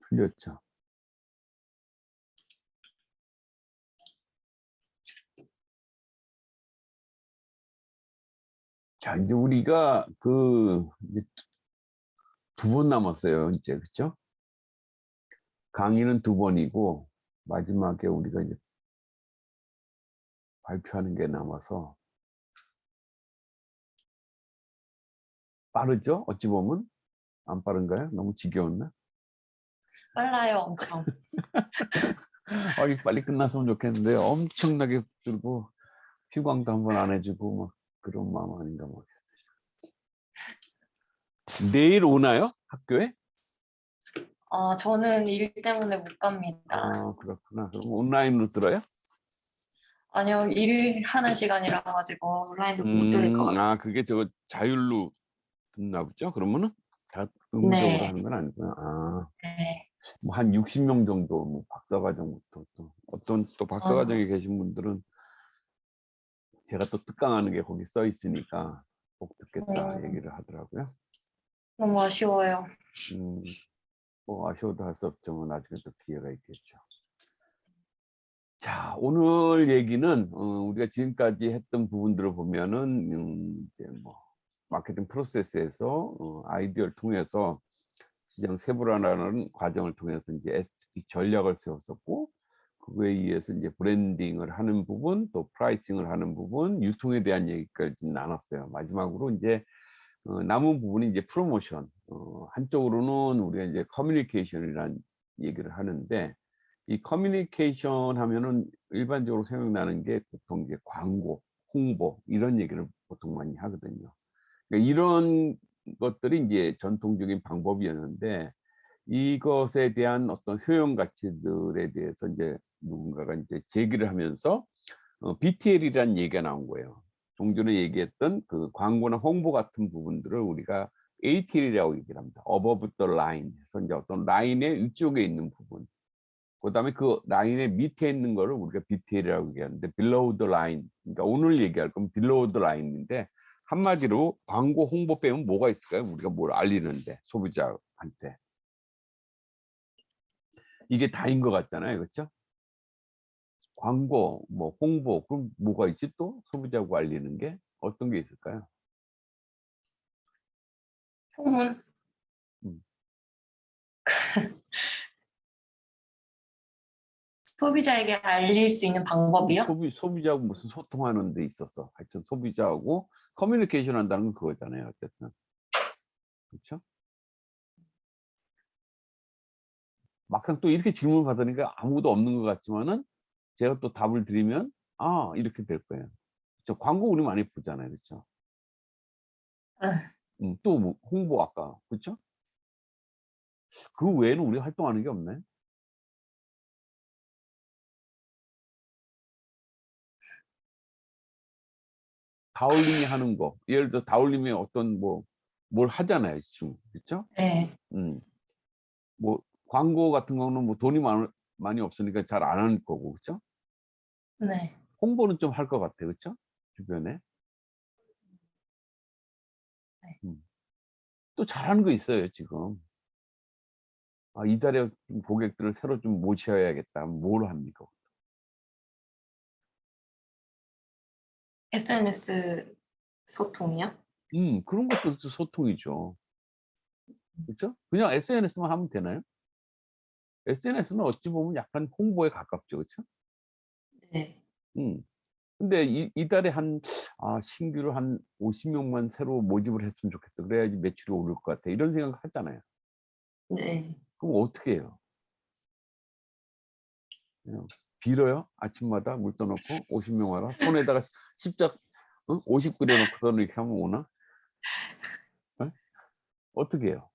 틀렸죠. 자, 이제 우리가 두 번 남았어요, 이제. 그죠? 강의는 두 번이고, 마지막에 우리가 이제 발표하는 게 남아서. 빠르죠? 어찌 보면? 안 빠른가요? 너무 지겨웠나? 빨라요, 엄청. 이 빨리 끝났으면 좋겠는데, 엄청나게 들고, 휴강도 한번 안 해주고, 막, 그런 마음 아닌가 모르겠어요. 내일 오나요? 학교에? 저는 일 때문에 못 갑니다. 아, 그렇구나. 그럼 온라인으로 들어요? 아니요, 일하는 시간이라 가지고 온라인도 못 들을 것 같아요. 그게 저거 자율로 듣나 보죠? 그러면은 다 의무적으로 네, 하는 건 아니구나. 네. 뭐 한 60명 정도, 뭐 박사과정부터 또 어떤 또 어, 박사과정에 계신 분들은 제가 또 특강하는 게 거기 써 있으니까 꼭 듣겠다 얘기를 하더라고요. 너무 아쉬워요. 뭐 아쉬워도 할 수 없죠. 뭐 나중에 또 기회가 있겠죠. 자, 오늘 얘기는 우리가 지금까지 했던 부분들을 보면은 이제 뭐 마케팅 프로세스에서 아이디어를 통해서 시장 세분화라는 과정을 통해서 이제 STP 전략을 세웠었고, 그거에 의해서 이제 브랜딩을 하는 부분, 또 프라이싱을 하는 부분, 유통에 대한 얘기까지 나눴어요. 마지막으로 이제 남은 부분이 이제 프로모션. 한쪽으로는 우리가 이제 커뮤니케이션이라는 얘기를 하는데, 이 커뮤니케이션 하면은 일반적으로 생각나는 게 보통 이제 광고, 홍보 이런 얘기를 보통 많이 하거든요. 그러니까 이런 것들이 이제 전통적인 방법이었는데, 이것에 대한 어떤 효용 가치들에 대해서 이제 누군가가 이제 제기를 하면서 BTL이라는 얘기가 나온 거예요. 종전에 얘기했던 그 광고나 홍보 같은 부분들을 우리가 ATL이라고 얘기를 합니다. Above the line. 그래서 이제 어떤 라인의 위쪽에 있는 부분. 그다음에 그 라인의 밑에 있는 거를 우리가 BTL이라고 얘기하는데, below the line. 그러니까 오늘 얘기할 건 below the line인데, 한마디로 광고 홍보 빼면 뭐가 있을까요? 우리가 뭘 알리는데 소비자한테. 이게 다인 것 같잖아요. 그렇죠? 광고, 뭐 홍보, 그럼 뭐가 있지 또? 소비자하고 알리는 게 어떤 게 있을까요? 소문. 음. 소비자에게 알릴 수 있는 방법이요? 소비자하고 무슨 소통하는 데 있어서 하여튼 소비자하고 커뮤니케이션 한다는 건 그거잖아요. 어쨌든. 그렇죠? 막상 또 이렇게 질문을 받으니까 아무것도 없는 것 같지만은 제가 또 답을 드리면 이렇게 될 거예요. 그렇죠? 광고 우리 많이 보잖아요. 그렇죠? 응. 또 뭐 홍보 아까 그렇죠? 그 외에는 우리가 활동하는 게 없네. 다울림이 하는 거. 예를 들어 다울림이 어떤 뭘 하잖아요, 지금. 그렇죠? 네, 뭐 광고 같은 거는 뭐 돈이 많이 없으니까 잘 안 하는 거고. 그렇죠? 네. 홍보는 좀 할 것 같아요. 그렇죠? 주변에. 네. 음. 또 잘하는 거 있어요, 지금. 이달에 좀 고객들을 새로 좀 모셔야겠다. 뭘 합니까? SNS 소통이요? 그런 것도 소통이죠. 그렇죠? 그냥 SNS만 하면 되나요? SNS는 어찌 보면 약간 홍보에 가깝죠. 그렇죠? 네. 음. 근데 이달에 신규로 한 50명만 새로 모집을 했으면 좋겠어. 그래야지 매출이 오를 것 같아. 이런 생각을 하잖아요. 네. 그럼 어떻게 해요? 그냥 빌어요? 아침마다 물 떠놓고 50명 와라. 손에다가 십자 50 그려놓고서 이렇게 하면 오나? 어? 어떻게 해요?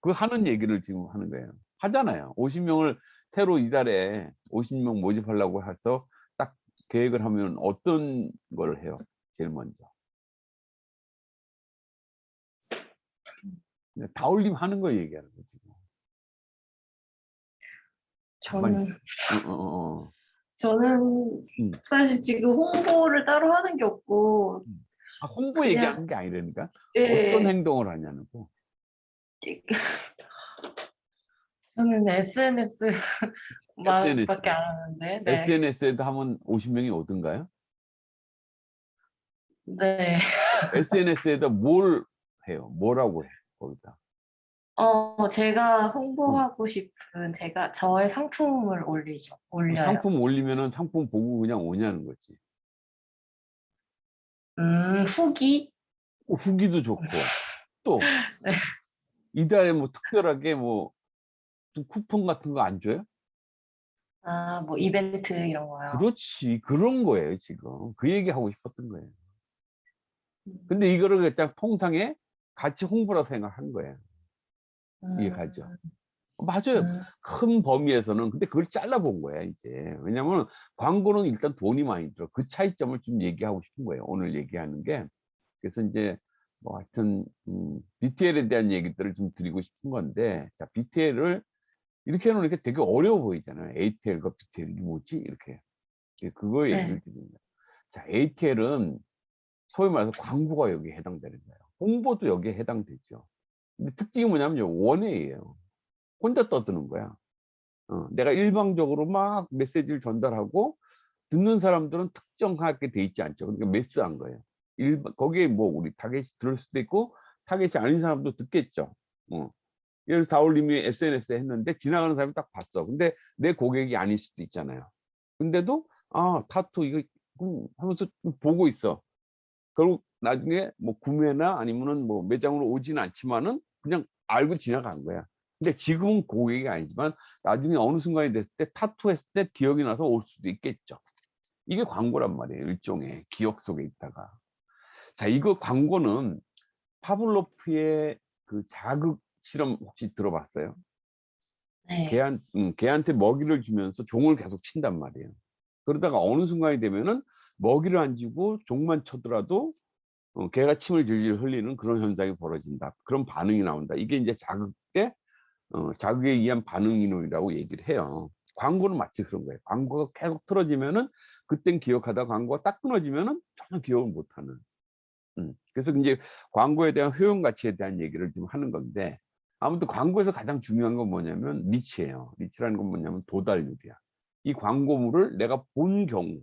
그 하는 얘기를 지금 하는 거예요. 하잖아요. 50명을 새로 이달에 50명 모집하려고 해서 딱 계획을 하면 어떤 걸 해요? 제일 먼저. 다울림 하는 걸 얘기하는 거지. 지금. 가만히 저는 있어. 어, 어, 어. 어. 저는 음, 사실 지금 홍보를 따로 하는 게 없고 홍보 그냥 얘기하는 게 아니라니까. 어떤 예, 행동을 하냐는 거. 저는 SNS SNS. 밖에 안 하는데. 네. SNS에도 하면 50명이 오던가요? 네. SNS에다 뭘 해요? 뭐라고 해? 거기다. 제가 응. 홍보하고 싶은 저의 상품을 올려요. 상품 올리면은 상품 보고 그냥 오냐는 거지. 후기? 후기도 좋고 또 네. 이달에 뭐 특별하게 뭐 또 쿠폰 같은 거 안 줘요? 뭐 이벤트 이런 거요. 그렇지. 그런 거예요, 지금. 그 얘기하고 싶었던 거예요. 음. 근데 이거를 그냥 통상에 같이 홍보라고 생각한 거예요. 이해가죠? 음. 맞아요. 음. 큰 범위에서는. 근데 그걸 잘라본 거야, 이제. 왜냐면 광고는 일단 돈이 많이 들어. 그 차이점을 좀 얘기하고 싶은 거예요, 오늘 얘기하는 게. 그래서 이제 뭐 하여튼 BTL에 대한 얘기들을 좀 드리고 싶은 건데, 자, BTL을 이렇게 해 놓으니까 되게 어려워 보이잖아요. ATL과 BTL 이게 뭐지? 이렇게. 그거 네. 얘기를 드리는 거예요. 자, ATL은 소위 말해서 광고가 여기에 해당되는 거예요. 홍보도 여기에 해당되죠. 근데 특징이 뭐냐면요. 원웨이예요. 혼자 떠드는 거야. 내가 일방적으로 막 메시지를 전달하고 듣는 사람들은 특정하게 돼 있지 않죠. 그러니까 매스한 거예요. 거기에 뭐 우리 타겟이 들을 수도 있고 타겟이 아닌 사람도 듣겠죠. 어. 예를 들어서 다올님이 SNS에 했는데 지나가는 사람이 딱 봤어. 근데 내 고객이 아닐 수도 있잖아요. 근데도 타투 이거 하면서 보고 있어. 결국 나중에 뭐 구매나 아니면은 뭐 매장으로 오지는 않지만은 그냥 알고 지나간 거야. 근데 지금은 고객이 아니지만 나중에 어느 순간이 됐을 때 타투했을 때 기억이 나서 올 수도 있겠죠. 이게 광고란 말이에요. 일종의 기억 속에 있다가. 자, 이거 광고는 파블로프의 그 자극 실험 혹시 들어봤어요? 네. 개한테 먹이를 주면서 종을 계속 친단 말이에요. 그러다가 어느 순간이 되면은 먹이를 안 주고 종만 쳐더라도 개가 침을 질질 흘리는 그런 현상이 벌어진다. 그런 반응이 나온다. 이게 이제 자극 때 자극에 의한 반응이론이라고 얘기를 해요. 광고는 마치 그런 거예요. 광고가 계속 틀어지면은 그땐 기억하다가 광고가 딱 끊어지면은 전혀 기억을 못하는. 그래서 이제 광고에 대한 효용 가치에 대한 얘기를 좀 하는 건데 아무튼 광고에서 가장 중요한 건 뭐냐면 리치예요. 리치라는 건 뭐냐면 도달률이야. 이 광고물을 내가 본 경우,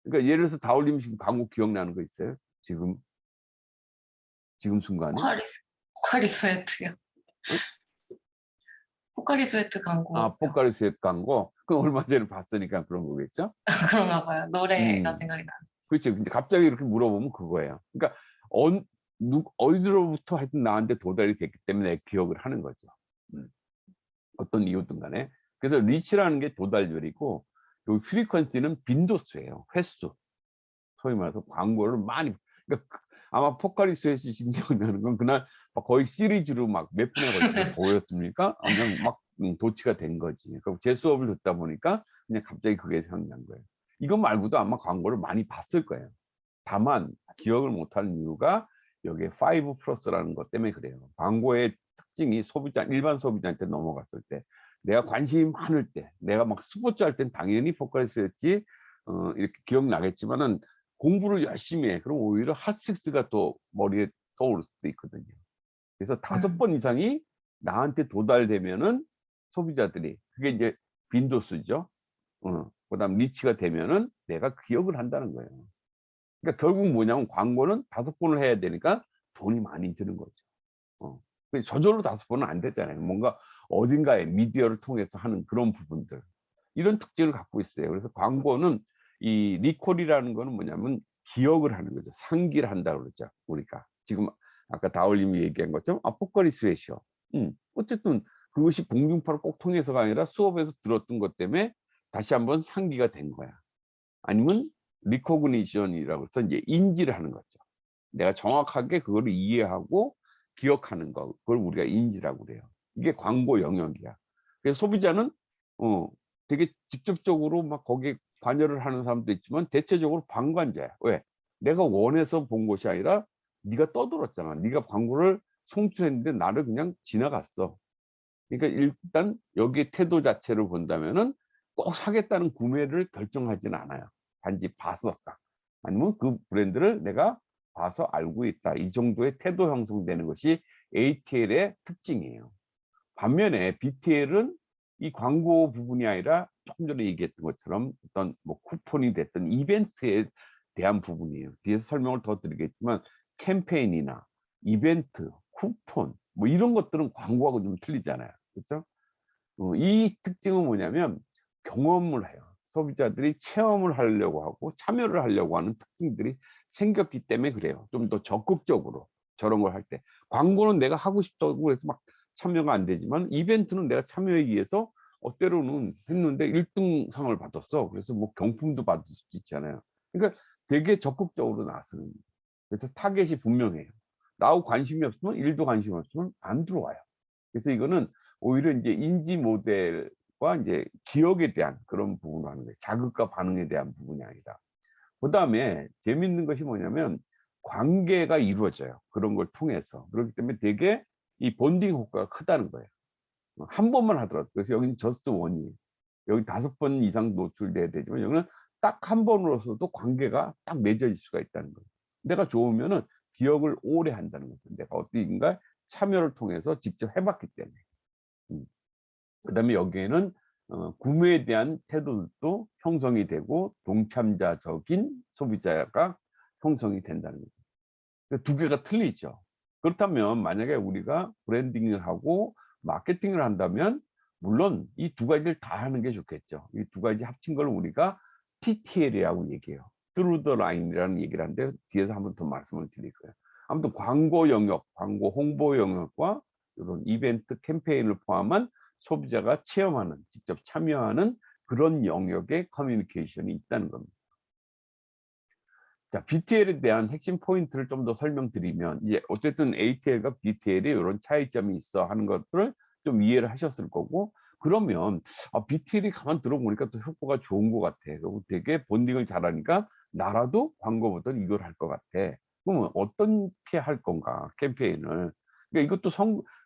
그러니까 예를 들어서 다올림 지금 광고 기억나는 거 있어요? 지금 순간에? 포카리 스웨트요. 어? 포카리 스웨트 광고요. 포카리 스웨트 광고? 그건 얼마 전에 봤으니까 그런 거겠죠? 그런가 봐요. 노래가 음. 생각이 나요. 그렇죠. 근데 갑자기 이렇게 물어보면 그거예요. 그러니까 어디로부터 하여튼 나한테 도달이 됐기 때문에 기억을 하는 거죠. 음. 어떤 이유든 간에. 그래서 리치라는 게 도달률이고 요 프리퀀시는 빈도수예요. 횟수. 소위 말해서 광고를 많이, 그러니까 아마 포카리 스웨트 지금 기억나는 건 그날 막 거의 시리즈로 막 몇 분에 걸쳐서 보였습니까? 그냥 막 도치가 된 거지. 그럼 제 수업을 듣다 보니까 그냥 갑자기 그게 생각난 거예요. 이거 말고도 아마 광고를 많이 봤을 거예요. 다만 기억을 못하는 이유가 여기에 5 플러스라는 것 때문에 그래요. 광고의 특징이 일반 소비자한테 넘어갔을 때, 내가 관심이 많을 때, 내가 막 스포츠 할 땐 당연히 포커스였지, 이렇게 기억나겠지만은 공부를 열심히 해. 그럼 오히려 핫식스가 또 머리에 떠오를 수도 있거든요. 그래서 5번 이상이 나한테 도달되면은 소비자들이, 그게 이제 빈도수죠. 그다음 리치가 되면은 내가 기억을 한다는 거예요. 그러니까 결국 뭐냐면 광고는 5번을 해야 되니까 돈이 많이 드는 거죠. 어. 저절로 5번은 안 되잖아요. 뭔가 어딘가에 미디어를 통해서 하는 그런 부분들. 이런 특징을 갖고 있어요. 그래서 광고는 이 리콜이라는 거는 뭐냐면 기억을 하는 거죠. 상기를 한다고 그러죠. 우리가. 지금 아까 다올님이 얘기한 것처럼 포커리 스웨시요. 어쨌든 그것이 공중파를 꼭 통해서가 아니라 수업에서 들었던 것 때문에 다시 한번 상기가 된 거야. 아니면 리코그니션이라고 해서 이제 인지를 하는 거죠. 내가 정확하게 그거를 이해하고 기억하는 거, 그걸 우리가 인지라고 그래요. 이게 광고 영역이야. 그래서 소비자는 되게 직접적으로 막 거기에 관여를 하는 사람도 있지만 대체적으로 방관자야. 왜? 내가 원해서 본 것이 아니라 네가 떠들었잖아. 네가 광고를 송출했는데 나를 그냥 지나갔어. 그러니까 일단 여기에 태도 자체를 본다면은 꼭 사겠다는 구매를 결정하진 않아요. 단지 봤었다. 아니면 그 브랜드를 내가 봐서 알고 있다. 이 정도의 태도 형성되는 것이 ATL의 특징이에요. 반면에 BTL은 이 광고 부분이 아니라 조금 전에 얘기했던 것처럼 어떤 뭐 쿠폰이 됐던 이벤트에 대한 부분이에요. 뒤에서 설명을 더 드리겠지만 캠페인이나 이벤트, 쿠폰 뭐 이런 것들은 광고하고 좀 틀리잖아요. 그렇죠? 이 특징은 뭐냐면 경험을 해요. 소비자들이 체험을 하려고 하고 참여를 하려고 하는 특징들이 생겼기 때문에 그래요. 좀 더 적극적으로 저런 걸 할 때. 광고는 내가 하고 싶다고 해서 막 참여가 안 되지만 이벤트는 내가 참여하기 위해서 때로는 했는데 1등 상을 받았어. 그래서 뭐 경품도 받을 수도 있잖아요. 그러니까 되게 적극적으로 나서는 거예요. 그래서 타겟이 분명해요. 나하고 관심이 없으면, 일도 관심 없으면 안 들어와요. 그래서 이거는 오히려 이제 인지 모델과 이제 기억에 대한 그런 부분을 하는 거예요. 자극과 반응에 대한 부분이 아니라. 그다음에 재밌는 것이 뭐냐면 관계가 이루어져요. 그런 걸 통해서. 그렇기 때문에 되게 이 본딩 효과가 크다는 거예요. 한 번만 하더라도. 그래서 여기는 저스트 원이에요. 여기 5번 이상 노출돼야 되지만 여기는 딱 한 번으로서도 관계가 딱 맺어질 수가 있다는 거예요. 내가 좋으면은 기억을 오래 한다는 거죠. 내가 어디인가 참여를 통해서 직접 해봤기 때문에. 그다음에 여기에는 구매에 대한 태도도 형성이 되고 동참자적인 소비자가 형성이 된다는 거죠. 두 개가 틀리죠. 그렇다면 만약에 우리가 브랜딩을 하고 마케팅을 한다면 물론 이 두 가지를 다 하는 게 좋겠죠. 이 두 가지 합친 걸 우리가 TTL이라고 얘기해요. Through the line이라는 얘기를 하는데 뒤에서 한번 더 말씀을 드릴 거예요. 아무튼 광고 영역, 광고 홍보 영역과 이런 이벤트 캠페인을 포함한 소비자가 체험하는, 직접 참여하는 그런 영역의 커뮤니케이션이 있다는 겁니다. 자, BTL에 대한 핵심 포인트를 좀 더 설명드리면, 이제 어쨌든 ATL과 BTL이 이런 차이점이 있어 하는 것들을 좀 이해를 하셨을 거고, 그러면 BTL이 가만 들어보니까 또 효과가 좋은 것 같아. 그리고 되게 본딩을 잘하니까 나라도 광고보다 이걸 할 것 같아. 그러면 어떻게 할 건가, 캠페인을. 그러니까 이것도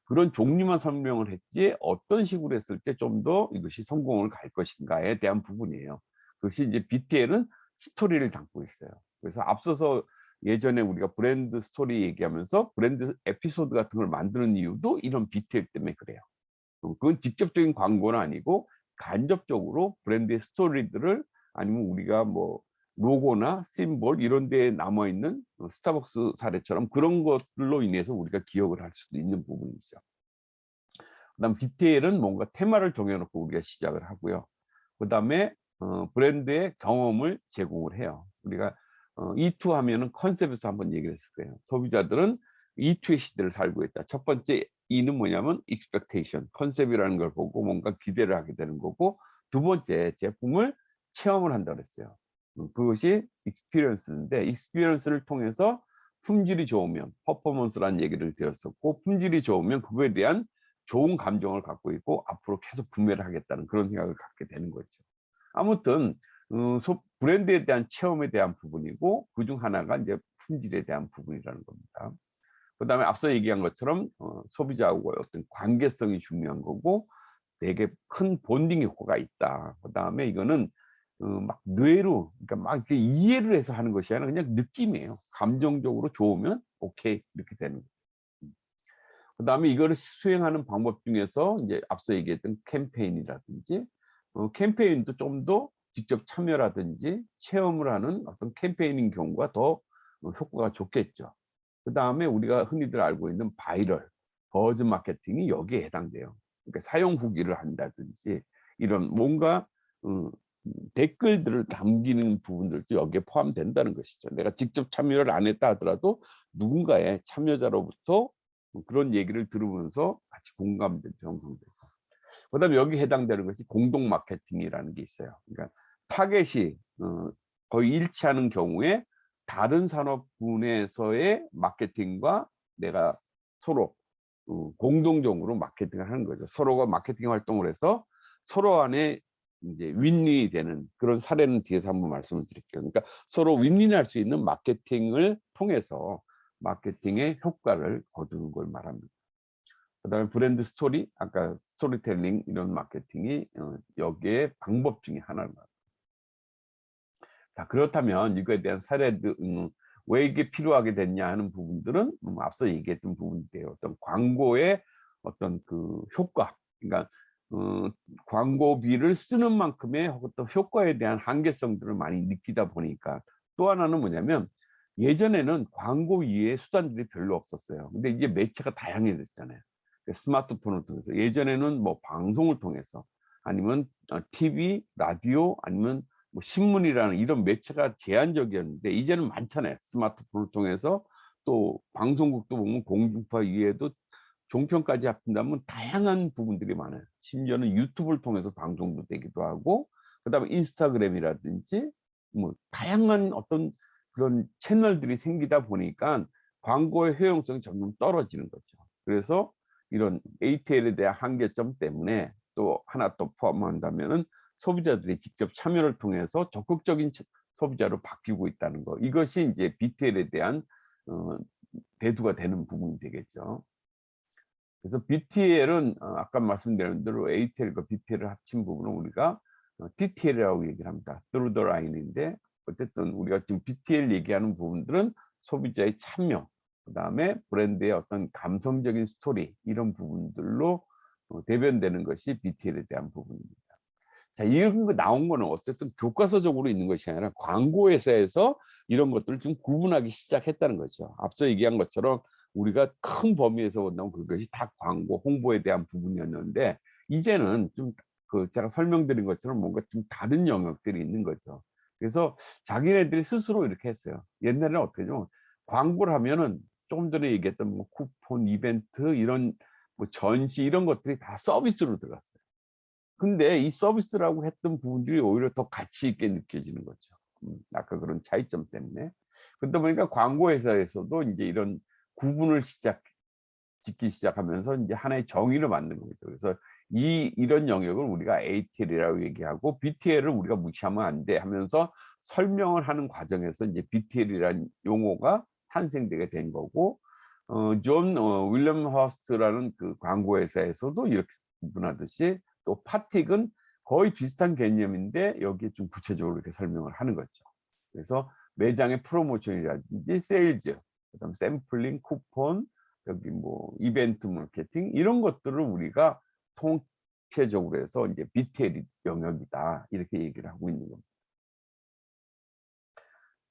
그런 종류만 설명을 했지 어떤 식으로 했을 때 좀 더 이것이 성공을 갈 것인가에 대한 부분이에요. 그것이 이제 BTL은 스토리를 담고 있어요. 그래서 앞서서 예전에 우리가 브랜드 스토리 얘기하면서 브랜드 에피소드 같은 걸 만드는 이유도 이런 BTL 때문에 그래요. 그건 직접적인 광고는 아니고 간접적으로 브랜드의 스토리들을 아니면 우리가 뭐 로고나 심볼 이런 데에 남아 있는 스타벅스 사례처럼 그런 것들로 인해서 우리가 기억을 할 수도 있는 부분이 있죠. 그다음 BTL은 뭔가 테마를 정해놓고 우리가 시작을 하고요. 그다음에 브랜드의 경험을 제공을 해요. 우리가 E2 하면은 컨셉에서 한번 얘기를 했을 거예요. 소비자들은 E2의 시대를 살고 있다. 첫 번째 E는 뭐냐면 expectation, 컨셉이라는 걸 보고 뭔가 기대를 하게 되는 거고, 두 번째 제품을 체험을 한다고 그랬어요. 그것이 experience인데 experience를 통해서 품질이 좋으면 퍼포먼스라는 얘기를 드렸었고, 품질이 좋으면 그거에 대한 좋은 감정을 갖고 있고 앞으로 계속 구매를 하겠다는 그런 생각을 갖게 되는 거죠. 아무튼 브랜드에 대한 체험에 대한 부분이고 그중 하나가 이제 품질에 대한 부분이라는 겁니다. 그다음에 앞서 얘기한 것처럼 소비자하고 어떤 관계성이 중요한 거고 되게 큰 본딩 효과가 있다. 그다음에 이거는 막 뇌로 그러니까 막 이렇게 이해를 해서 하는 것이 아니라 그냥 느낌이에요. 감정적으로 좋으면 오케이 이렇게 되는 거예요. 그다음에 이거를 수행하는 방법 중에서 이제 앞서 얘기했던 캠페인이라든지 캠페인도 좀 더 직접 참여라든지 체험을 하는 어떤 캠페인인 경우가 더 효과가 좋겠죠. 그다음에 우리가 흔히들 알고 있는 바이럴, 버즈 마케팅이 여기에 해당돼요. 그러니까 사용 후기를 한다든지 이런 뭔가 댓글들을 남기는 부분들도 여기에 포함된다는 것이죠. 내가 직접 참여를 안 했다 하더라도 누군가의 참여자로부터 그런 얘기를 들으면서 같이 공감되고 형성되고. 그다음에 여기 해당되는 것이 공동 마케팅이라는 게 있어요. 그러니까 타겟이 거의 일치하는 경우에 다른 산업 분야에서의 마케팅과 내가 서로 공동적으로 마케팅을 하는 거죠. 서로가 마케팅 활동을 해서 서로 간에 이제 윈윈이 되는 그런 사례는 뒤에서 한번 말씀을 드릴게요. 그러니까 서로 윈윈할 수 있는 마케팅을 통해서 마케팅의 효과를 거두는 걸 말합니다. 그다음에 브랜드 스토리, 아까 스토리텔링 이런 마케팅이 여기에 방법 중에 하나입니다. 자, 그렇다면 이거에 대한 사례들 왜 이게 필요하게 됐냐 하는 부분들은 앞서 얘기했던 부분들이에요. 어떤 광고의 어떤 그 효과, 그러니까 광고비를 쓰는 만큼의 어떤 효과에 대한 한계성들을 많이 느끼다 보니까. 또 하나는 뭐냐면 예전에는 광고 이외의 수단들이 별로 없었어요. 근데 이제 매체가 다양해졌잖아요. 스마트폰을 통해서, 예전에는 뭐 방송을 통해서, 아니면 TV, 라디오, 아니면 뭐 신문이라는 이런 매체가 제한적이었는데 이제는 많잖아요. 스마트폰을 통해서. 또 방송국도 보면 공중파 이외에도 종편까지 합친다면 다양한 부분들이 많아요. 심지어는 유튜브를 통해서 방송도 되기도 하고, 그다음에 인스타그램이라든지 뭐 다양한 어떤 그런 채널들이 생기다 보니까 광고의 효용성이 점점 떨어지는 거죠. 그래서 이런 ATL에 대한 한계점 때문에 또 하나 더 포함한다면은 소비자들이 직접 참여를 통해서 적극적인 소비자로 바뀌고 있다는 거. 이것이 이제 BTL에 대한 대두가 되는 부분이 되겠죠. 그래서 BTL은 아까 말씀드린 대로 ATL과 BTL을 합친 부분은 우리가 TTL이라고 얘기를 합니다. Through the line인데, 어쨌든 우리가 지금 BTL 얘기하는 부분들은 소비자의 참여, 그다음에 브랜드의 어떤 감성적인 스토리, 이런 부분들로 대변되는 것이 BTL에 대한 부분입니다. 자, 이런 거 나온 거는 어쨌든 교과서적으로 있는 것이 아니라 광고 회사에서 이런 것들을 좀 구분하기 시작했다는 거죠. 앞서 얘기한 것처럼 우리가 큰 범위에서 본다면 그것이 다 광고, 홍보에 대한 부분이었는데, 이제는 좀 그 제가 설명드린 것처럼 뭔가 좀 다른 영역들이 있는 거죠. 그래서 자기네들이 스스로 이렇게 했어요. 옛날에는 어떻게 좀 광고를 하면은 조금 전에 얘기했던 뭐 쿠폰, 이벤트, 이런 뭐 전시, 이런 것들이 다 서비스로 들어갔어요. 근데 이 서비스라고 했던 부분들이 오히려 더 가치 있게 느껴지는 거죠. 아까 그런 차이점 때문에. 그러다 보니까 광고 회사에서도 이제 이런 구분을 짓기 시작하면서 이제 하나의 정의를 만든 거죠. 그래서 이런 영역을 우리가 ATL이라고 얘기하고, BTL을 우리가 무시하면 안 돼 하면서 설명을 하는 과정에서 이제 BTL이라는 용어가 탄생되게 된 거고, 존 윌리엄 허스트라는 그 광고 회사에서도 이렇게 구분하듯이, 또 파틱은 거의 비슷한 개념인데 여기에 좀 구체적으로 이렇게 설명을 하는 거죠. 그래서 매장의 프로모션이라든지 세일즈, 그다음 샘플링, 쿠폰, 여기 뭐 이벤트 마케팅, 이런 것들을 우리가 통체적으로 해서 이제 BTL 영역이다, 이렇게 얘기를 하고 있는 겁니다.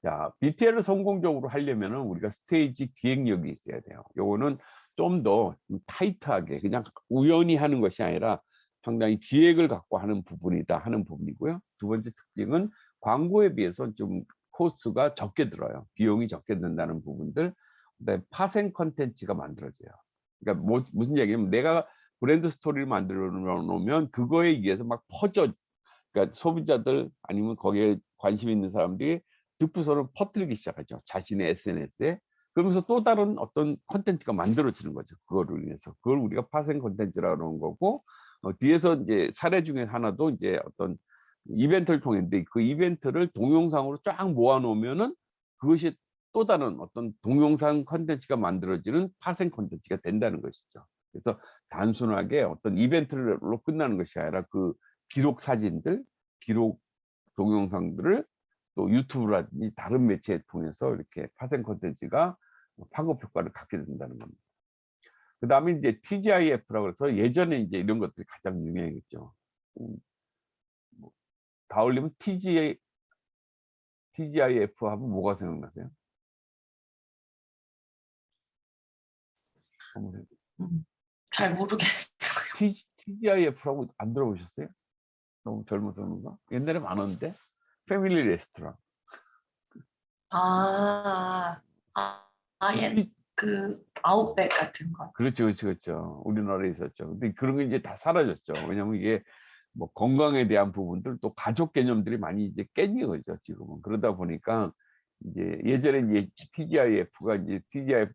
자, BTL을 성공적으로 하려면은 우리가 스테이지 기획력이 있어야 돼요. 요거는 좀 더 타이트하게 그냥 우연히 하는 것이 아니라 상당히 기획을 갖고 하는 부분이다 하는 부분이고요. 두 번째 특징은 광고에 비해서 좀 코스가 적게 들어요. 비용이 적게 든다는 부분들. 그다음에 파생 컨텐츠가 만들어져요. 그러니까 무슨 얘기냐면, 내가 브랜드 스토리를 만들어 놓으면 그거에 의해서 막 그러니까 소비자들 아니면 거기에 관심 있는 사람들이 듣고서는 퍼뜨리기 시작하죠. 자신의 SNS에. 그러면서 또 다른 어떤 콘텐츠가 만들어지는 거죠. 그거를 위해서. 그걸 우리가 파생 콘텐츠라고 하는 거고, 뒤에서 이제 사례 중에 하나도 이제 어떤 이벤트를 통했는데, 그 이벤트를 동영상으로 쫙 모아 놓으면은 그것이 또 다른 어떤 동영상 콘텐츠가 만들어지는 파생 콘텐츠가 된다는 것이죠. 그래서 단순하게 어떤 이벤트로 끝나는 것이 아니라 그 기록 사진들, 기록 동영상들을 또 유튜브라든지 다른 매체에 통해서 이렇게 파생 콘텐츠가 파급 효과를 갖게 된다는 겁니다. 그 다음에 이제 TGIF라고 해서, 예전에 이제 이런 것들이 가장 유명했죠. 뭐, 다 올리면 TGIF 하면 뭐가 생각나세요? 잘 모르겠어요. TGIF라고 안 들어보셨어요? 너무 젊어서 그런가? 옛날에 많았는데. 패밀리 레스토랑. 아, 아예 그 아웃백 같은 거. 그렇죠, 그렇죠, 그렇죠. 우리나라에 있었죠. 근데 그런 게 이제 다 사라졌죠. 왜냐면 이게 뭐 건강에 대한 부분들, 또 가족 개념들이 많이 이제 깨진 거죠, 지금은. 그러다 보니까 이제 예전에 이제 TGIF가 이제 TGI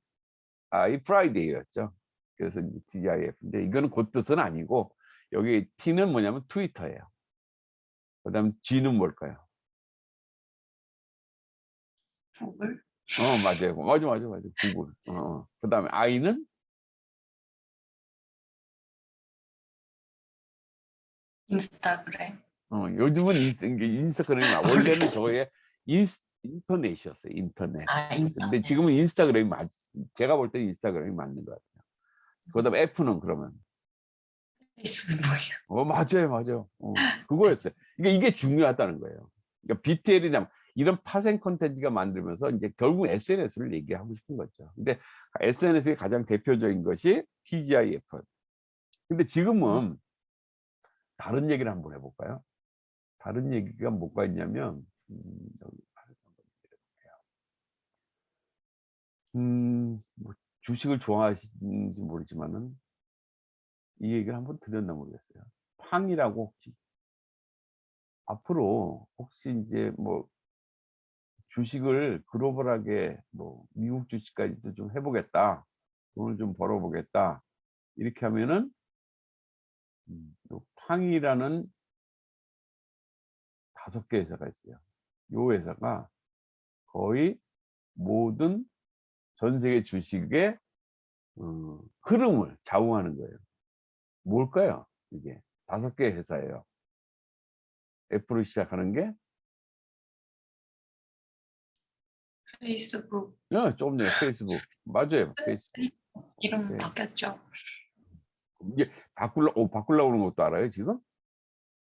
프라이데이였죠. 그래서 이제 TGIF인데, 이거는 그 뜻은 아니고, 여기 T는 뭐냐면 트위터예요. 그다음 G는 뭘까요? 구글? 맞아요. 맞아, 맞아, 맞아. 구글. 그다음에 I는 인스타그램? 요즘은 인스타그램이 원래는 모르겠어요. 저게 인터넷이었어요. 인터넷. 아, 근데 인터넷. 지금은 인스타그램이 제가 볼 때 인스타그램이 맞는 것 같아요. 그다음에 F는 그러면 페이스북이요. 맞아요, 맞아요. 그거였어요. 이게 중요하다는 거예요. 그러니까 BTL이나 이런 파생 콘텐츠가 만들면서 이제 결국 SNS를 얘기하고 싶은 거죠. 근데 SNS의 가장 대표적인 것이 TGIF. 근데 지금은 다른 얘기를 한번 해볼까요? 다른 얘기가 뭐가 있냐면, 여기 뭐 주식을 좋아하시는지 모르지만은 이 얘기를 한번 드렸나 모르겠어요. 팡이라고 혹시 앞으로 혹시 이제 뭐 주식을 글로벌하게 뭐 미국 주식까지도 좀 해보겠다, 돈을 좀 벌어보겠다 이렇게 하면은 요 팡이라는 5개 회사가 있어요. 요 회사가 거의 모든 전 세계 주식의 흐름을 좌우하는 거예요. 뭘까요? 이게 5개 회사예요. F로 시작하는 게 페이스북. 조금 전에 페이스북. 맞아요. 페이스북. 페이스북 이름 네. 바뀌었죠. 이게 바꾸려고 하는 것도 알아요, 지금?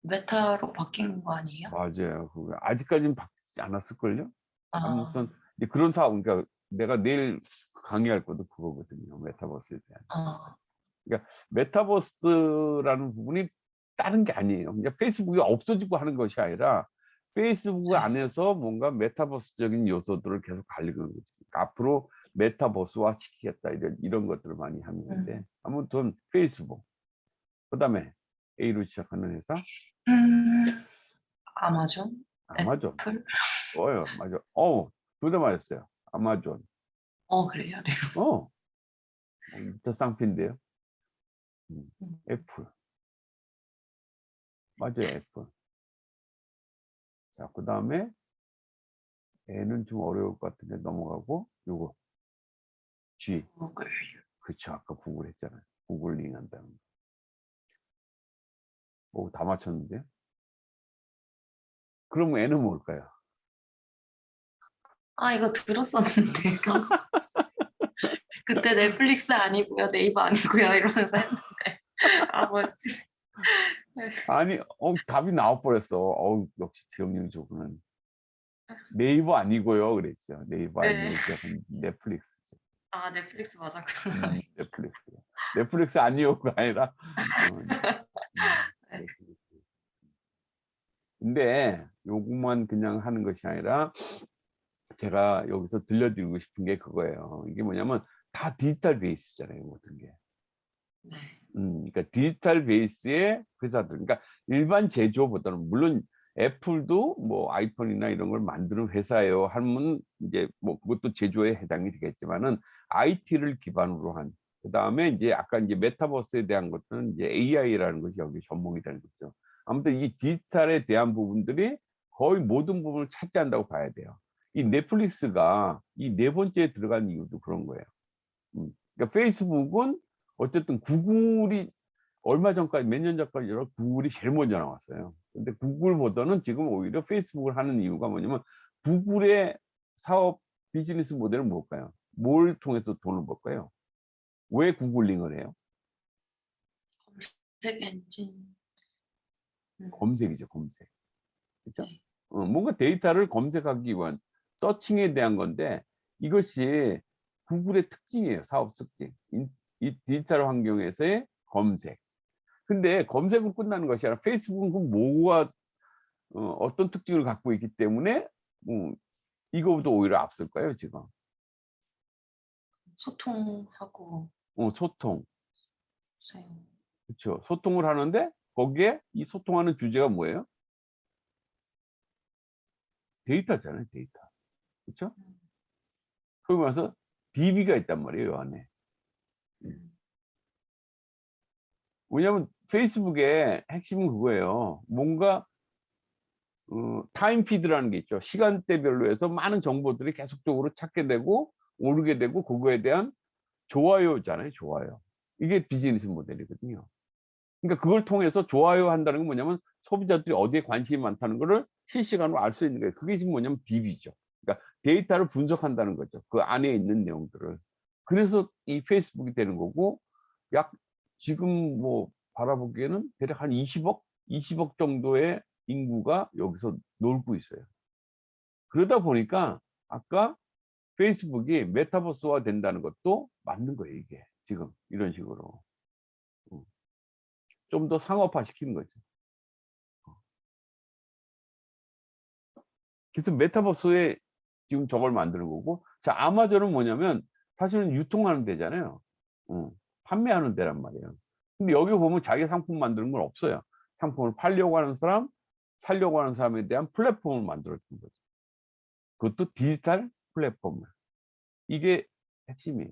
메타로 바뀐 거 아니에요? 맞아요. 그거 아직까지는 바뀌지 않았을걸요? 아, 아무튼 이제 그런 사업, 그러니까 내가 내일 강의할 것도 그거거든요. 메타버스에 대한. 아, 그러니까 메타버스라는 부분이 다른 게 아니에요. 그냥 페이스북이 없어지고 하는 것이 아니라 페이스북 네. 안에서 뭔가 메타버스적인 요소들을 계속 가리는 거죠. 그러니까 앞으로 메타버스화 시키겠다 이런 것들을 많이 하는 건데, 아무튼 페이스북. 그다음에 A로 시작하는 회사 음, 아마존, 아마존. 애플. 맞아. 둘 다 맞았어요. 아마존. 그래요. 네. 어, 더 쌍피인데요. 음, 애플. 맞아요, 애플. 자, 그다음에 N은 좀 어려울 것 같은데 넘어가고 요거 G. 구글. 그쵸, 아까 구글 했잖아요. 구글링 한다는 거. 다 맞췄는데요. 그러면 N은 뭘까요? 아, 이거 들었었는데. 그때 넷플릭스 아니고요, 네이버 아니고요, 이러면서 했는데. 아, 뭐지? 아니, 답이 나와버렸어. 역시 기억력이 좋구는. 네이버 아니고요, 그랬죠. 네이버 네. 아니고 시작한 넷플릭스죠. 아, 넷플릭스 맞았구나. 넷플릭스. 넷플릭스 아니요가 아니라, 네. 넷플릭스. 근데 요것만 그냥 하는 것이 아니라 제가 여기서 들려드리고 싶은 게 그거예요. 이게 뭐냐면 다 디지털 베이스잖아요, 모든 게. 네. 그러니까 디지털 베이스의 회사들. 그러니까 일반 제조보다는 물론 애플도 뭐 아이폰이나 이런 걸 만드는 회사예요. 하면 이제 뭐 그것도 제조에 해당이 되겠지만은 IT를 기반으로 한. 그다음에 이제 아까 이제 메타버스에 대한 것들은 이제 AI라는 것이 여기 접목이 되는 거죠. 아무튼 이 디지털에 대한 부분들이 거의 모든 부분을 차지한다고 봐야 돼요. 이 넷플릭스가 이 네 번째에 들어간 이유도 그런 거예요. 그러니까 페이스북은 어쨌든 구글이 얼마 전까지 몇 년 전까지 구글이 제일 먼저 나왔어요. 근데 구글보다는 지금 오히려 페이스북을 하는 이유가 뭐냐면 구글의 사업 비즈니스 모델은 뭘까요? 뭘 통해서 돈을 벌까요? 왜 구글링을 해요? 검색 엔진. 검색이죠, 검색. 그렇죠? 네. 뭔가 데이터를 검색하기 위한 서칭에 대한 건데 이것이 구글의 특징이에요. 사업 특징. 이 디지털 환경에서의 검색. 근데 검색으로 끝나는 것이 아니라 페이스북은 그 뭐가 어떤 특징을 갖고 있기 때문에 이거보다 오히려 앞설까요, 지금? 소통하고 소통. 사용. 그렇죠. 소통을 하는데 거기에 이 소통하는 주제가 뭐예요? 데이터잖아요, 데이터. 그렇죠? 그러고 나서 DB가 있단 말이에요, 이 안에. 음, 왜냐하면 페이스북의 핵심은 그거예요. 뭔가 타임 피드라는 게 있죠. 시간대별로 해서 많은 정보들이 계속적으로 찾게 되고 오르게 되고 그거에 대한 좋아요잖아요, 좋아요. 이게 비즈니스 모델이거든요. 그러니까 그걸 통해서 좋아요 한다는 건 뭐냐면 소비자들이 어디에 관심이 많다는 거를 실시간으로 알 수 있는 거예요. 그게 지금 뭐냐면 DB죠. 데이터를 분석한다는 거죠. 그 안에 있는 내용들을. 그래서 이 페이스북이 되는 거고, 약 지금 뭐 바라보기에는 대략 한 20억 정도의 인구가 여기서 놀고 있어요. 그러다 보니까 아까 페이스북이 메타버스화 된다는 것도 맞는 거예요, 이게. 지금 이런 식으로. 좀 더 상업화 시키는 거죠. 그래서 메타버스에 지금 저걸 만드는 거고, 자, 아마존은 뭐냐면 사실은 유통하는 데잖아요. 판매하는 데란 말이에요. 근데 여기 보면 자기 상품 만드는 건 없어요. 상품을 팔려고 하는 사람, 사려고 하는 사람에 대한 플랫폼을 만들어준 거죠. 그것도 디지털 플랫폼을. 이게 핵심이에요.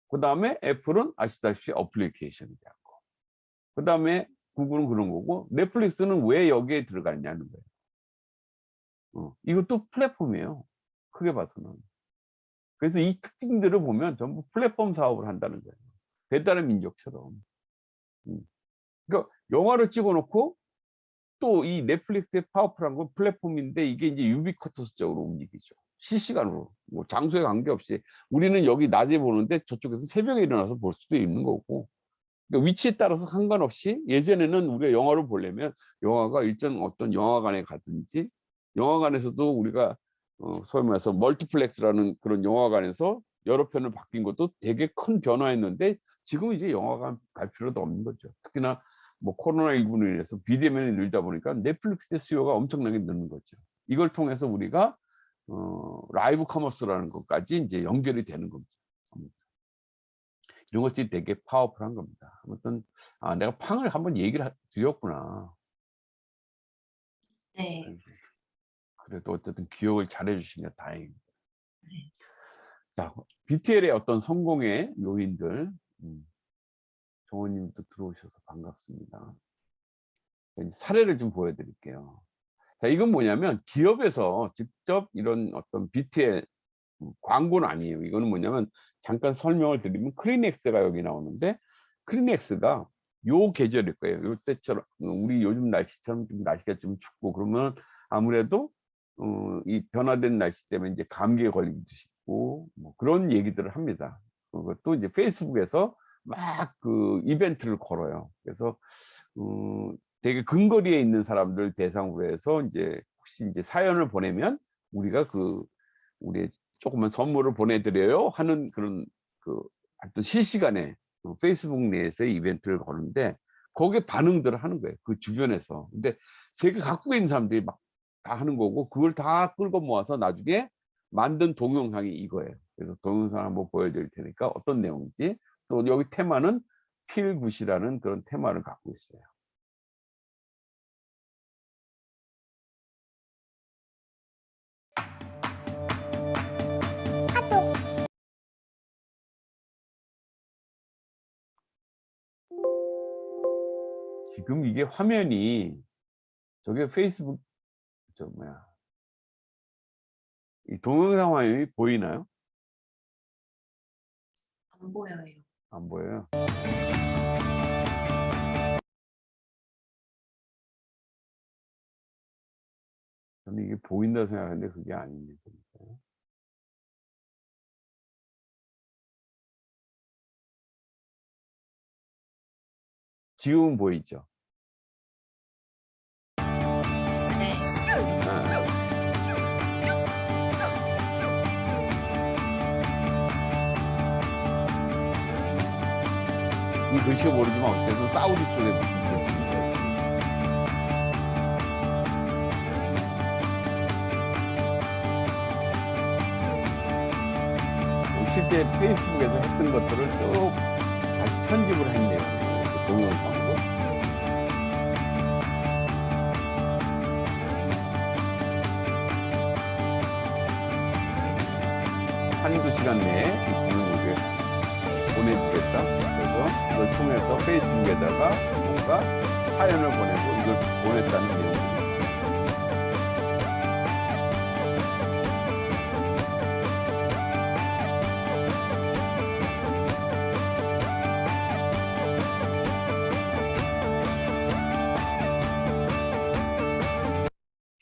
그 다음에 애플은 아시다시피 어플리케이션이 되고, 그 다음에 구글은 그런 거고, 넷플릭스는 왜 여기에 들어갔냐는 거예요. 이것도 플랫폼이에요. 크게 봐서는. 그래서 이 특징들을 보면 전부 플랫폼 사업을 한다는 거예요. 배달의 민족처럼. 음. 그러니까 영화를 찍어놓고 또 이 넷플릭스의 파워풀한 건 플랫폼인데 이게 이제 유비쿼터스적으로 움직이죠. 실시간으로. 뭐 장소에 관계없이. 우리는 여기 낮에 보는데 저쪽에서 새벽에 일어나서 볼 수도 있는 거고. 그러니까 위치에 따라서 상관없이 예전에는 우리가 영화를 보려면 영화가 일정 어떤 영화관에 가든지 영화관에서도 우리가 소위 말해서 멀티플렉스라는 그런 영화관에서 여러 편을 바뀐 것도 되게 큰 변화였는데 지금은 이제 영화관 갈 필요도 없는 거죠. 특히나 뭐 코로나19로 인해서 비대면이 늘다 보니까 넷플릭스의 수요가 엄청나게 느는 거죠. 이걸 통해서 우리가 라이브 커머스라는 것까지 이제 연결이 되는 겁니다. 이런 것들이 되게 파워풀한 겁니다. 아무튼 내가 팡을 한번 얘기를 드렸구나. 네. 그래도 어쨌든 기억을 잘해 주시니까 다행입니다. 네. 자, BTL의 어떤 성공의 요인들. 정원님도 들어오셔서 반갑습니다. 사례를 좀 보여드릴게요. 자, 이건 뭐냐면 기업에서 직접 이런 어떤 BTL 광고는 아니에요. 이거는 뭐냐면 잠깐 설명을 드리면 크리넥스가 여기 나오는데 크리넥스가 요 계절일 거예요. 요 때처럼 우리 요즘 날씨처럼 좀 날씨가 좀 춥고 그러면 아무래도 이 변화된 날씨 때문에 이제 감기에 걸리기도 쉽고 뭐 그런 얘기들을 합니다. 그것도 이제 페이스북에서 막 그 이벤트를 걸어요. 그래서 되게 근거리에 있는 사람들 대상으로 해서 이제 혹시 이제 사연을 보내면 우리가 우리 조그만 선물을 보내드려요 하는 그런 어떤 실시간에 페이스북 내에서의 이벤트를 거는데 거기에 반응들을 하는 거예요. 그 주변에서. 근데 제가 갖고 있는 사람들이 막 다 하는 거고 그걸 다 끌고 모아서 나중에 만든 동영상이 이거예요. 그래서 동영상 한번 보여드릴 테니까 어떤 내용인지. 또 여기 테마는 Feel Good이라는 그런 테마를 갖고 있어요. 지금 이게 화면이 저게 페이스북 이 동영상 화면이 보이나요? 안 보여요. 안 보여요. 저는 이게 보인다 생각하는데 그게 아닙니다. 지금은 보이죠? 네. 이 글씨가 모르지만 어때서 사우디 쪽에 무슨 글씨인데. 실제 페이스북에서 했던 것들을 쭉 다시 편집을 했네요. 그 동영상으로. 한두 시간 내에 있으면 이게 보내주겠다. 그래서 이걸 통해서 페이스북에다가 뭔가 사연을 보내고 이걸 보냈다는 내용입니다.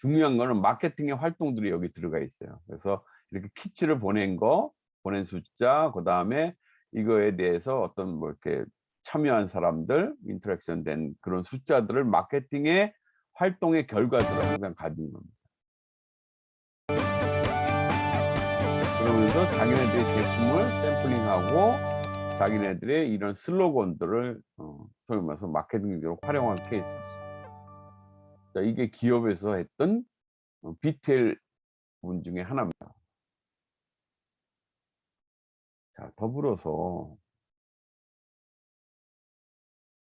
중요한 거는 마케팅의 활동들이 여기 들어가 있어요. 그래서 이렇게 피치를 보낸 숫자, 그다음에 이거에 대해서 어떤 뭐 이렇게 참여한 사람들, 인터랙션 된 그런 숫자들을 마케팅의 활동의 결과들을 항상 가진 겁니다. 그러면서 자기네들의 제품을 샘플링하고 자기네들의 이런 슬로건들을 소위 말해서 마케팅적으로 활용한 케이스죠. 자, 이게 기업에서 했던 BTL 부분 중에 하나입니다. 자, 더불어서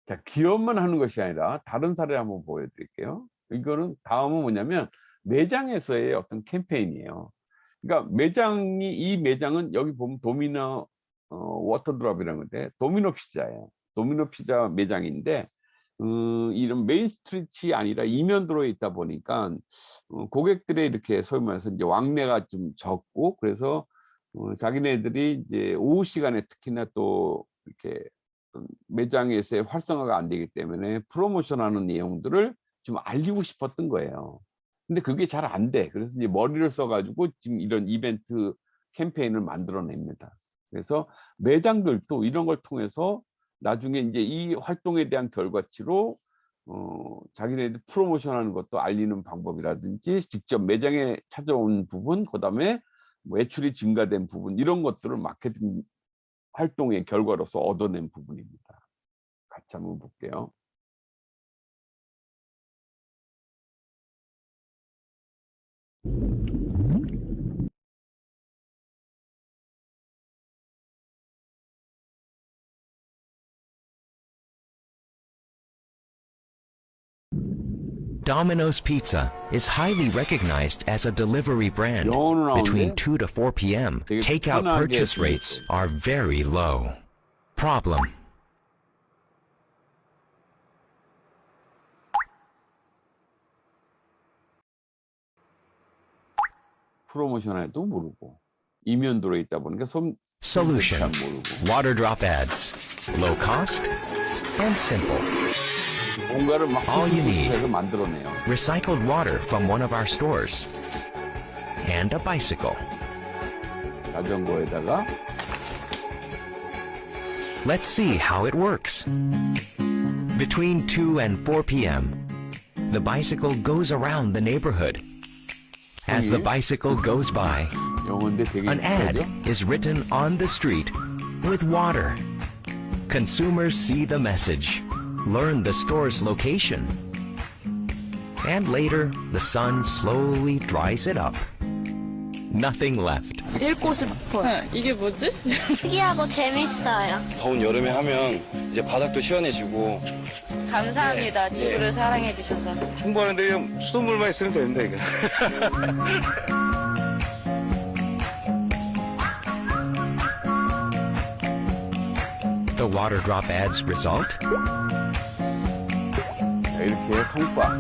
자, 기업만 하는 것이 아니라 다른 사례 한번 보여드릴게요. 이거는 다음은 뭐냐면 매장에서의 어떤 캠페인이에요. 그러니까 이 매장은 여기 보면 도미노 워터드롭이라는 건데 도미노 피자예요. 도미노 피자 매장인데 이런 메인 스트리트가 아니라 이면도로에 있다 보니까 고객들의 이렇게 소위 말해서 이제 왕래가 좀 적고, 그래서 자기네들이 이제 오후 시간에 특히나 또 이렇게 매장에서의 활성화가 안 되기 때문에 프로모션하는 내용들을 좀 알리고 싶었던 거예요. 근데 그게 잘 안 돼. 그래서 이제 머리를 써가지고 지금 이런 이벤트 캠페인을 만들어냅니다. 그래서 매장들도 이런 걸 통해서 나중에 이제 이 활동에 대한 결과치로 자기네들 프로모션하는 것도 알리는 방법이라든지 직접 매장에 찾아온 부분, 그다음에 매출이 증가된 부분, 이런 것들을 마케팅 활동의 결과로서 얻어낸 부분입니다. 같이 한번 볼게요. Domino's Pizza is highly recognized as a delivery brand. Between 2 to 4 p.m., takeout purchase rates are very low. Problem. 프로모션에도 모르고 이면도로 있다 보니까 Solution. Water drop ads. Low cost and simple. 뭔가를 막 All you need. 해서 만들어내요. Recycled water from one of our stores. And a bicycle. 자전거에다가 Let's see how it works. Between 2 and 4 p.m., the bicycle goes around the neighborhood. As the bicycle goes by, 영어인데 되게 an ad 익숙하죠? is written on the street with water. Consumers see the message, learn the store's location, and later the sun slowly dries it up. Nothing left. 읽고 싶어요. 이게 뭐지? 특이하고 재밌어요. 더운 여름에 하면 이제 바닥도 시원해지고. 감사합니다. 지구를 사랑해 주셔서. 홍보하는데 그냥 수돗물만 있으면 됩니다, 이거. The water drop ads result? 자, 이렇게 성과,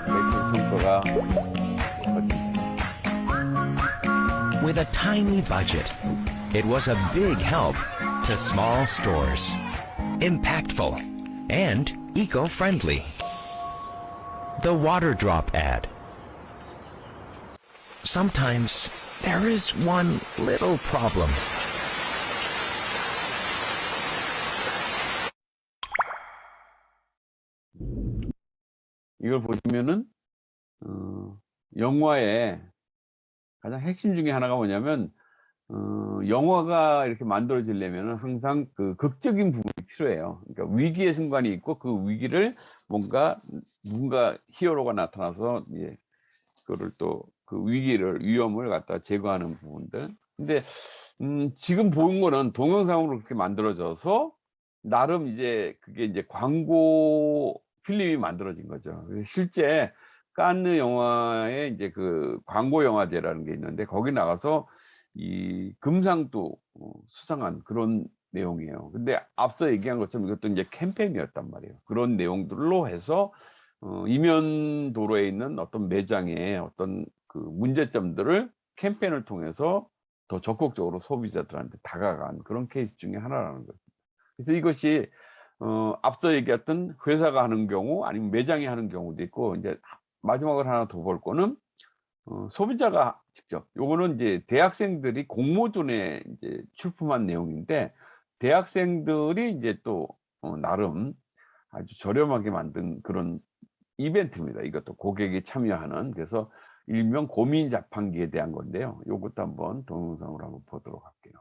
매출 성과가 With a tiny budget, it was a big help to small stores. Impactful and eco-friendly. The water drop ad. Sometimes there is one little problem. 이걸 보시면은 영화의 가장 핵심 중에 하나가 뭐냐면 영화가 이렇게 만들어지려면 항상 그 극적인 부분이 필요해요. 그러니까 위기의 순간이 있고 그 위기를 누군가 히어로가 나타나서 이제 그거를 또 그 위험을 갖다 제거하는 부분들. 근데 지금 본 거는 동영상으로 그렇게 만들어져서 나름 이제 그게 이제 광고 필름이 만들어진 거죠. 실제 칸느 영화에 이제 그 광고 영화제라는 게 있는데 거기 나가서 이 금상도 수상한 그런 내용이에요. 근데 앞서 얘기한 것처럼 이것도 이제 캠페인이었단 말이에요. 그런 내용들로 해서 이면도로에 있는 어떤 매장의 어떤 그 문제점들을 캠페인을 통해서 더 적극적으로 소비자들한테 다가간 그런 케이스 중에 하나라는 거죠. 그래서 이것이 앞서 얘기했던 회사가 하는 경우 아니면 매장이 하는 경우도 있고 이제 마지막으로 하나 더 볼 거는 소비자가 직접 요거는 이제 대학생들이 공모전에 이제 출품한 내용인데 대학생들이 이제 또 나름 아주 저렴하게 만든 그런 이벤트입니다. 이것도 고객이 참여하는. 그래서 일명 고민 자판기에 대한 건데요. 요것도 한번 동영상으로 한번 보도록 할게요.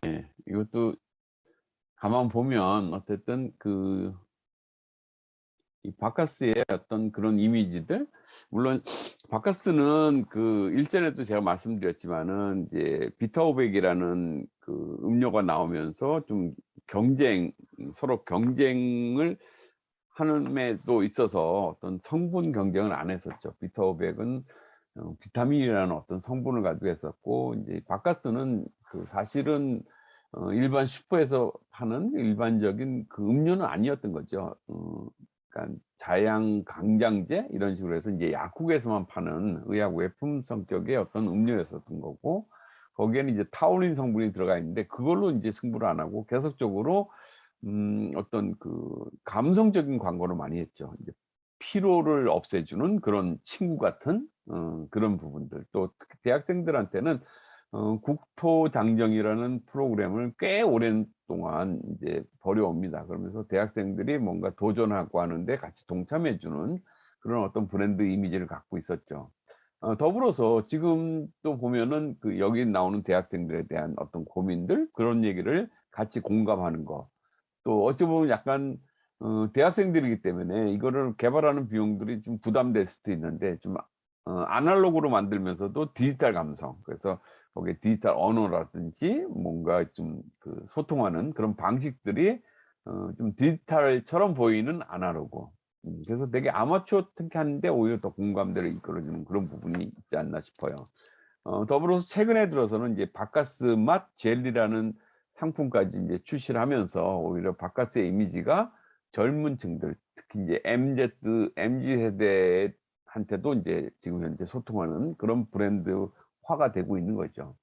네, 이것도 가만 보면 어쨌든 이 바카스의 어떤 그런 이미지들, 물론 바카스는 일전에도 제가 말씀드렸지만은 이제 비타오백이라는 음료가 나오면서 좀 서로 경쟁을 하는데도 있어서 어떤 성분 경쟁을 안 했었죠. 비타오백은 비타민이라는 어떤 성분을 가지고 했었고, 이제 바카스는 사실은 일반 슈퍼에서 파는 일반적인 음료는 아니었던 거죠. 그러니까 자양 강장제 이런 식으로 해서 이제 약국에서만 파는 의약 외품 성격의 어떤 음료였었던 거고, 거기에는 이제 타우린 성분이 들어가 있는데 그걸로 이제 승부를 안 하고 계속적으로 어떤 감성적인 광고를 많이 했죠. 이제 피로를 없애주는 그런 친구 같은 그런 부분들. 또 특히 대학생들한테는 국토장정이라는 프로그램을 꽤 오랜 동안 이제 벌여옵니다. 그러면서 대학생들이 뭔가 도전하고 하는데 같이 동참해 주는 그런 어떤 브랜드 이미지를 갖고 있었죠. 더불어서 지금 또 보면은 여기 나오는 대학생들에 대한 어떤 고민들, 그런 얘기를 같이 공감하는 거. 또 어찌 보면 약간 대학생들이기 때문에 이거를 개발하는 비용들이 좀 부담될 수도 있는데 좀 아날로그로 만들면서도 디지털 감성. 그래서 거기에 디지털 언어라든지 뭔가 좀 그 소통하는 그런 방식들이 좀 디지털처럼 보이는 아날로그. 그래서 되게 아마추어 특히한데 오히려 더 공감대를 이끌어주는 그런 부분이 있지 않나 싶어요. 더불어서 최근에 들어서는 이제 바카스 맛 젤리라는 상품까지 이제 출시를 하면서 오히려 바카스의 이미지가 젊은 층들, 특히 이제 MZ 세대한테도 이제 지금 현재 소통하는 그런 브랜드화가 되고 있는 거죠.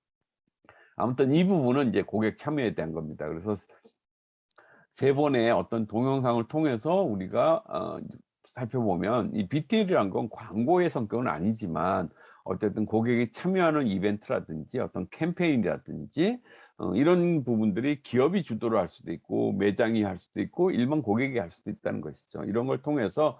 아무튼 이 부분은 이제 고객 참여에 대한 겁니다. 그래서 세 번의 어떤 동영상을 통해서 우리가 살펴보면 이 BTL이란 건 광고의 성격은 아니지만 어쨌든 고객이 참여하는 이벤트라든지 어떤 캠페인이라든지 이런 부분들이 기업이 주도를 할 수도 있고 매장이 할 수도 있고 일반 고객이 할 수도 있다는 것이죠. 이런 걸 통해서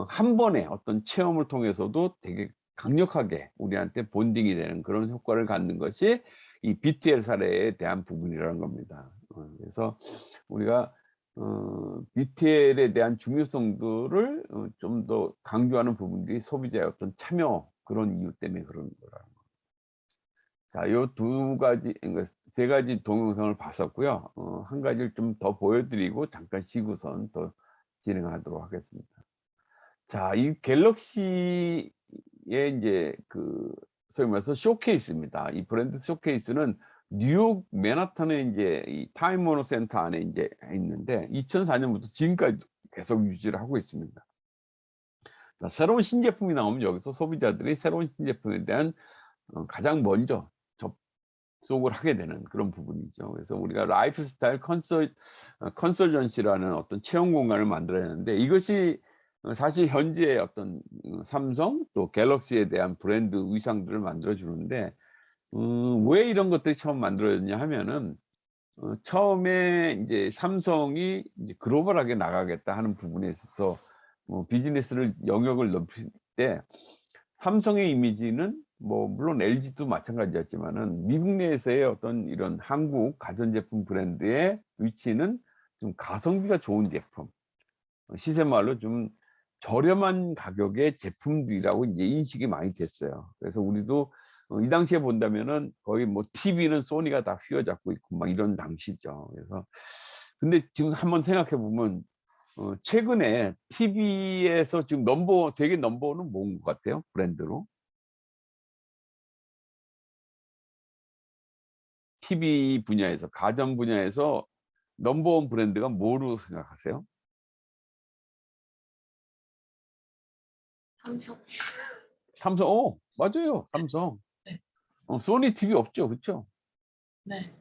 한 번의 어떤 체험을 통해서도 되게 강력하게 우리한테 본딩이 되는 그런 효과를 갖는 것이 이 BTL 사례에 대한 부분이라는 겁니다. 그래서 우리가 BTL에 대한 중요성들을 좀 더 강조하는 부분들이 소비자의 어떤 참여 그런 이유 때문에 그런 거라는 거. 자, 요 두 가지, 그러니까 세 가지 동영상을 봤었고요. 한 가지를 좀 더 보여드리고 잠깐 쉬고선 더 진행하도록 하겠습니다. 자, 이 갤럭시의 이제 그 소위 말해서 쇼케이스입니다. 이 브랜드 쇼케이스는 뉴욕 맨하탄에 이제 이 타임 워너 센터 안에 이제 있는데 2004년부터 지금까지 계속 유지를 하고 있습니다. 자, 새로운 신제품이 나오면 여기서 소비자들이 새로운 신제품에 대한 가장 먼저 접속을 하게 되는 그런 부분이죠. 그래서 우리가 라이프스타일 컨설전시라는 어떤 체험 공간을 만들어냈는데 이것이 사실 현재 어떤 삼성 또 갤럭시에 대한 브랜드 의상들을 만들어 주는데 왜 이런 것들이 처음 만들어졌냐 하면은 처음에 이제 삼성이 이제 글로벌하게 나가겠다 하는 부분에 있어서 비즈니스를 영역을 넓힐 때 삼성의 이미지는 뭐 물론 LG도 마찬가지였지만은 미국 내에서의 어떤 이런 한국 가전제품 브랜드의 위치는 좀 가성비가 좋은 제품, 시세말로 좀 저렴한 가격의 제품들이라고 이제 인식이 많이 됐어요. 그래서 우리도 이 당시에 본다면은 거의 뭐 TV는 소니가 다 휘어잡고 있고 막 이런 당시죠. 그래서 근데 지금 한번 생각해 보면 최근에 TV에서 지금 세계 넘버원은 뭔 것 같아요? 브랜드로? TV 분야에서, 가전 분야에서 넘버원 브랜드가 뭐로 생각하세요? 삼성. 삼성. 맞아요. 삼성. 네. 소니 TV 없죠, 그렇죠? 네.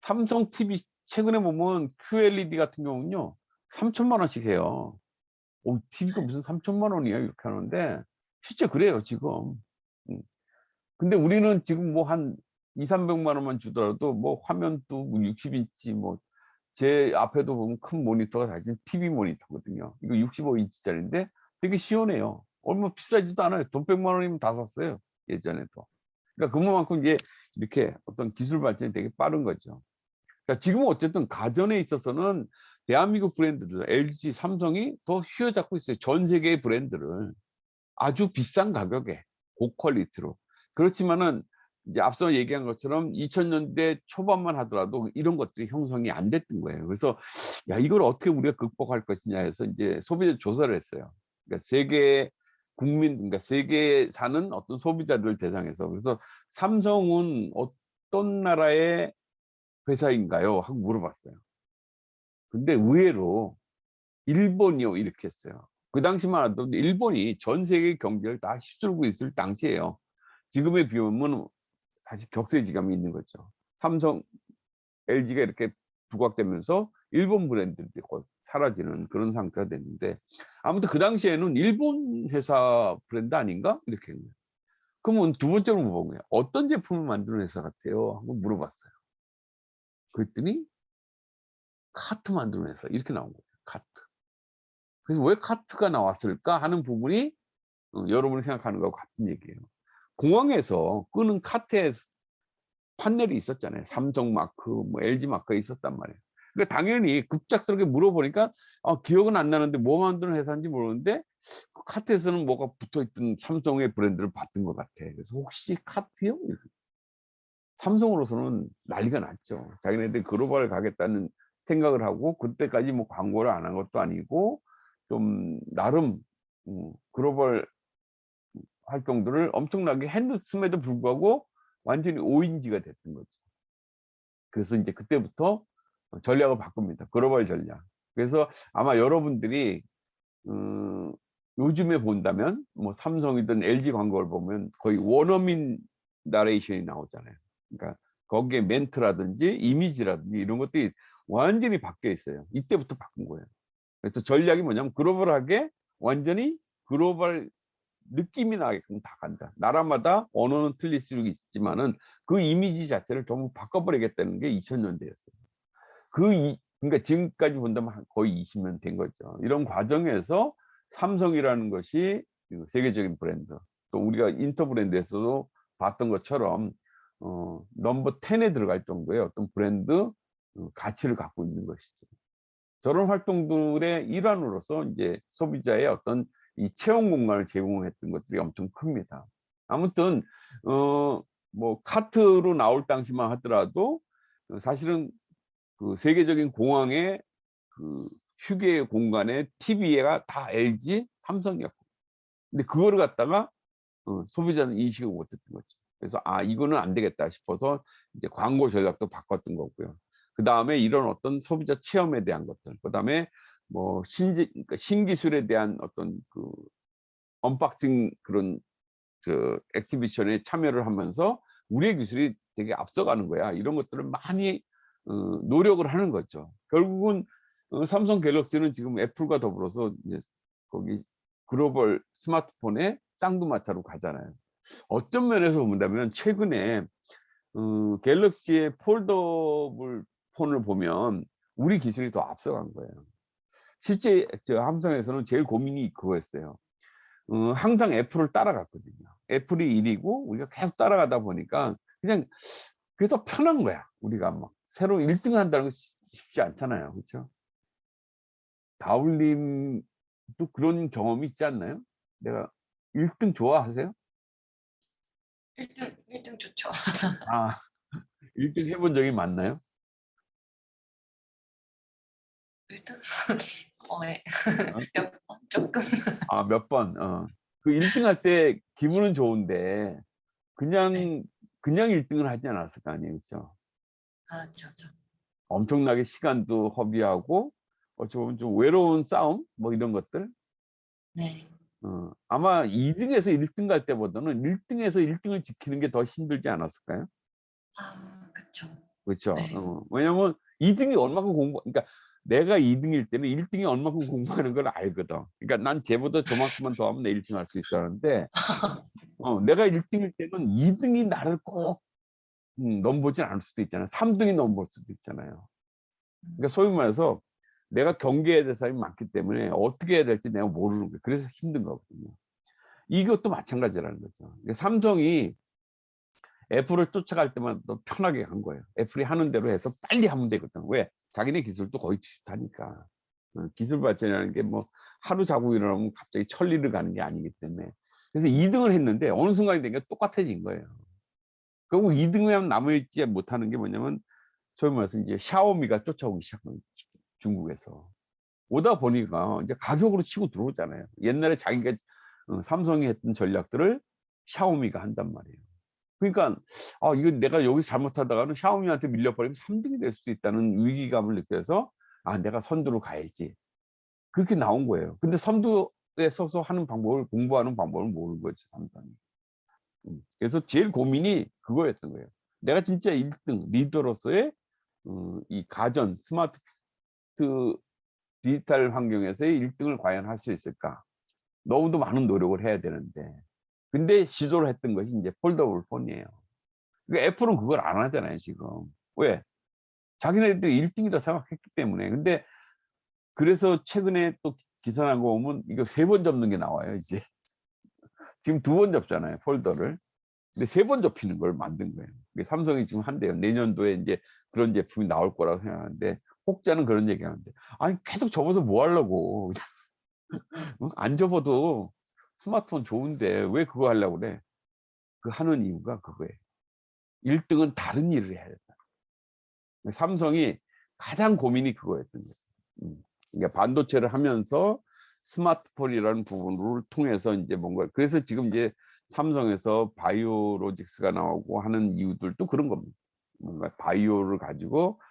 삼성 TV 최근에 보면 QLED 같은 경우는요 3천만 원씩 해요. TV가 무슨 3천만 원이야 이렇게 하는데 실제 그래요 지금. 근데 우리는 지금 뭐 한 200~300만 원만 주더라도 뭐 화면도 60인치 뭐 제 앞에도 보면 큰 모니터가 사실 TV 모니터거든요. 이거 65인치짜리인데 되게 시원해요. 얼마 비싸지도 않아요. 돈 100만 원이면 다 샀어요. 예전에도. 그러니까 그만큼 이제 이렇게 어떤 기술 발전이 되게 빠른 거죠. 그러니까 지금은 어쨌든 가전에 있어서는 대한민국 브랜드들, LG, 삼성이 더 휘어잡고 있어요. 전 세계의 브랜드를 아주 비싼 가격에 고퀄리티로. 그렇지만은 이제 앞서 얘기한 것처럼 2000년대 초반만 하더라도 이런 것들이 형성이 안 됐던 거예요. 그래서 야 이걸 어떻게 우리가 극복할 것이냐 해서 이제 소비자 조사를 했어요. 그러니까 세계 국민, 그러니까 세계에 사는 어떤 소비자들 대상에서. 그래서 삼성은 어떤 나라의 회사인가요? 하고 물어봤어요. 근데 의외로 일본이요 이렇게 했어요. 그 당시만 해도 일본이 전 세계 경제를 다 휩쓸고 있을 당시예요. 지금에 비하면 사실 격세지감이 있는 거죠. 삼성, LG가 이렇게 부각되면서 일본 브랜드들이 곧 사라지는 그런 상태가 됐는데 아무튼 그 당시에는 일본 회사 브랜드 아닌가? 이렇게 했네요. 그러면 두 번째로 물어본 거예요. 어떤 제품을 만드는 회사 같아요? 하고 물어봤어요. 그랬더니 카트 만드는 회사 이렇게 나온 거예요. 카트. 그래서 왜 카트가 나왔을까 하는 부분이 여러분이 생각하는 거하고 같은 얘기예요. 공항에서 끄는 카트에 판넬이 있었잖아요. 삼성 마크, 뭐 LG 마크가 있었단 말이에요. 그러니까 당연히 급작스럽게 물어보니까 기억은 안 나는데 뭐 만드는 회사인지 모르는데 그 카트에서는 뭐가 붙어있던 삼성의 브랜드를 봤던 것 같아. 그래서 혹시 카트요? 삼성으로서는 난리가 났죠. 자기네들 글로벌 가겠다는 생각을 하고 그때까지 뭐 광고를 안 한 것도 아니고 좀 나름 글로벌 활동들을 엄청나게 했음에도 불구하고 완전히 오인지가 됐던 거죠. 그래서 이제 그때부터 전략을 바꿉니다. 글로벌 전략. 그래서 아마 여러분들이 요즘에 본다면 뭐 삼성이든 LG 광고를 보면 거의 원어민 나레이션이 나오잖아요. 그러니까 거기에 멘트라든지 이미지라든지 이런 것들이 완전히 바뀌어 있어요. 이때부터 바꾼 거예요. 그래서 전략이 뭐냐면 글로벌하게 완전히 글로벌 느낌이 나게끔 다 간다. 나라마다 언어는 틀릴 수 있지만은 그 이미지 자체를 전부 바꿔버리겠다는 게 2000년대였어요. 그러니까 지금까지 본다면 거의 20년 된 거죠. 이런 과정에서 삼성이라는 것이 세계적인 브랜드, 또 우리가 인터 브랜드에서도 봤던 것처럼 넘버 10에 들어갈 정도의 어떤 브랜드 가치를 갖고 있는 것이죠. 저런 활동들의 일환으로서 이제 소비자의 어떤 이 체험 공간을 제공했던 것들이 엄청 큽니다. 아무튼 뭐 카트로 나올 당시만 하더라도 사실은 그 세계적인 공항의 그 휴게 공간에 TV가 다 LG, 삼성이었고, 근데 그거를 갖다가 소비자는 인식을 못했던 거죠. 그래서 아 이거는 안 되겠다 싶어서 이제 광고 전략도 바꿨던 거고요. 그 다음에 이런 어떤 소비자 체험에 대한 것들, 그 다음에 뭐 그러니까 신기술에 대한 어떤 그 언박싱 그런 그 엑시비션에 참여를 하면서 우리의 기술이 되게 앞서가는 거야. 이런 것들을 많이 노력을 하는 거죠. 결국은 삼성 갤럭시는 지금 애플과 더불어서 이제 거기 글로벌 스마트폰의 쌍두마차로 가잖아요. 어떤 면에서 본다면 최근에 갤럭시의 폴더블 폰을 보면 우리 기술이 더 앞서간 거예요. 실제 저 삼성에서는 제일 고민이 그거였어요. 항상 애플을 따라갔거든요. 애플이 1위고 우리가 계속 따라가다 보니까 그냥 그게 더 편한 거야. 우리가 막 새로 1등 한다는 거 쉽지 않잖아요. 그렇죠? 다울님도 그런 경험이 있지 않나요? 내가 1등 좋아하세요? 1등 좋죠. 아, 1등 해본 적이 많나요? 1등? 네. 어? 몇 번? 조금. 아, 몇 번. 그 1등 할 때 기분은 좋은데 네. 그냥 1등을 하지 않았을 거 아니에요. 그렇죠? 아, 저. 엄청나게 시간도 허비하고 좀 외로운 싸움 뭐 이런 것들. 네. 아마 2등에서 1등 갈 때보다는 1등에서 1등을 지키는 게 더 힘들지 않았을까요? 아, 그쵸. 그렇죠. 네. 왜냐면 2등이 얼마큼 그러니까 내가 2등일 때는 1등이 얼마큼 공부하는 걸 알거든. 그러니까 난 쟤보다 저만큼만 더 하면 내 1등 할 수 있었는데 내가 1등일 때는 2등이 나를 꼭 넘보진 않을 수도 있잖아요. 3등이 넘볼 수도 있잖아요. 그러니까 소위 말해서 내가 경계해야 될 사람이 많기 때문에 어떻게 해야 될지 내가 모르는 거예요. 그래서 힘든 거거든요. 이것도 마찬가지라는 거죠. 그러니까 삼성이 애플을 쫓아갈 때마다 더 편하게 한 거예요. 애플이 하는 대로 해서 빨리 하면 되거든. 왜? 자기네 기술도 거의 비슷하니까. 기술 발전이라는 게 뭐 하루 자고 일어나면 갑자기 천리를 가는 게 아니기 때문에. 그래서 2등을 했는데 어느 순간이 되니까 똑같아진 거예요. 결국 2등이면 남아있지 못하는 게 뭐냐면 소위 말해서 이제 샤오미가 쫓아오기 시작한 거죠. 중국에서. 오다 보니까 이제 가격으로 치고 들어오잖아요. 옛날에 자기가 삼성이 했던 전략들을 샤오미가 한단 말이에요. 그러니까 이거 내가 여기서 잘못하다가는 샤오미한테 밀려버리면 3등이 될 수도 있다는 위기감을 느껴서 내가 선두로 가야지. 그렇게 나온 거예요. 근데 선두에 서서 하는 방법을 공부하는 방법을 모르는 거죠, 삼성이. 그래서 제일 고민이 그거였던 거예요. 내가 진짜 1등 리더로서의 이 가전 스마트 디지털 환경에서의 1등을 과연 할 수 있을까? 너무도 많은 노력을 해야 되는데 근데 시도를 했던 것이 이제 폴더블 폰이에요. 그러니까 애플은 그걸 안 하잖아요, 지금. 왜? 자기네들이 1등이다 생각했기 때문에. 근데 그래서 최근에 또 기사 난 거 보면 이거 3번 접는 게 나와요, 이제. 지금 2번 접잖아요, 폴더를. 근데 3번 접히는 걸 만든 거예요. 삼성이 지금 한대요. 내년도에 이제 그런 제품이 나올 거라고 생각하는데 혹자는 그런 얘기 하는데 아니 계속 접어서 뭐 하려고. 안 접어도 스마트폰 좋은데 왜 그거 하려고 그래? 그 하는 이유가 그거예요. 1등은 다른 일을 해야 된다. 삼성이 가장 고민이 그거였던 거예요. 그러니까 반도체를 하면서 스마트폰이라는 부분을 통해서 이제 뭔가, 그래서 지금 이제 삼성에서 바이오로직스가 나오고 하는 이유들도 그런 겁니다. 뭔가 바이오를 가지고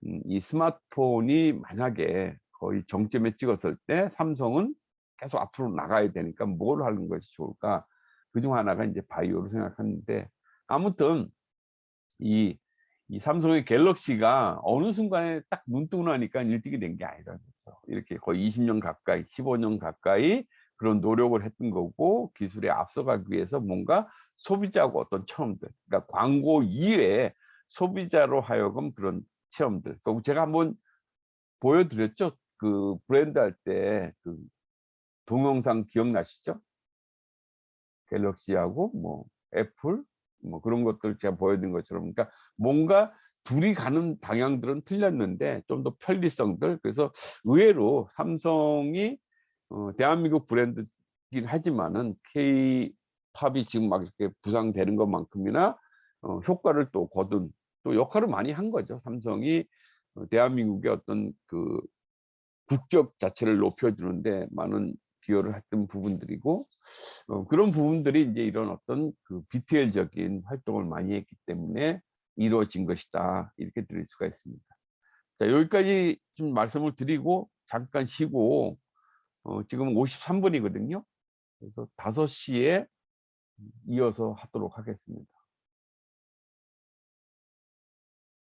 이 스마트폰이 만약에 거의 정점에 찍었을 때 삼성은 계속 앞으로 나가야 되니까 뭘 하는 것이 좋을까? 그중 하나가 이제 바이오를 생각하는데, 아무튼 이 삼성의 갤럭시가 어느 순간에 딱 눈 뜨고 나니까 일찍이 된 게 아니라는 거죠. 이렇게 거의 20년 가까이, 15년 가까이 그런 노력을 했던 거고, 기술에 앞서가기 위해서 뭔가 소비자하고 어떤 체험들, 그러니까 광고 이외에 소비자로 하여금 그런 체험들. 제가 한번 보여드렸죠. 그 브랜드 할 때 그 동영상 기억나시죠? 갤럭시하고 뭐 애플 뭐 그런 것들 제가 보여드린 것처럼, 그러니까 뭔가 둘이 가는 방향들은 틀렸는데 좀 더 편리성들, 그래서 의외로 삼성이 대한민국 브랜드긴 하지만은 K-팝이 지금 막 이렇게 부상되는 것만큼이나 효과를 또 거둔 또 역할을 많이 한 거죠. 삼성이 대한민국의 어떤 그 국격 자체를 높여주는데 많은 기여를 했던 부분들이고, 그런 부분들이 이제 이런 어떤 그 BTL적인 활동을 많이 했기 때문에 이루어진 것이다, 이렇게 드릴 수가 있습니다. 자, 여기까지 좀 말씀을 드리고 잠깐 쉬고, 지금 53분이거든요. 그래서 5시에 이어서 하도록 하겠습니다.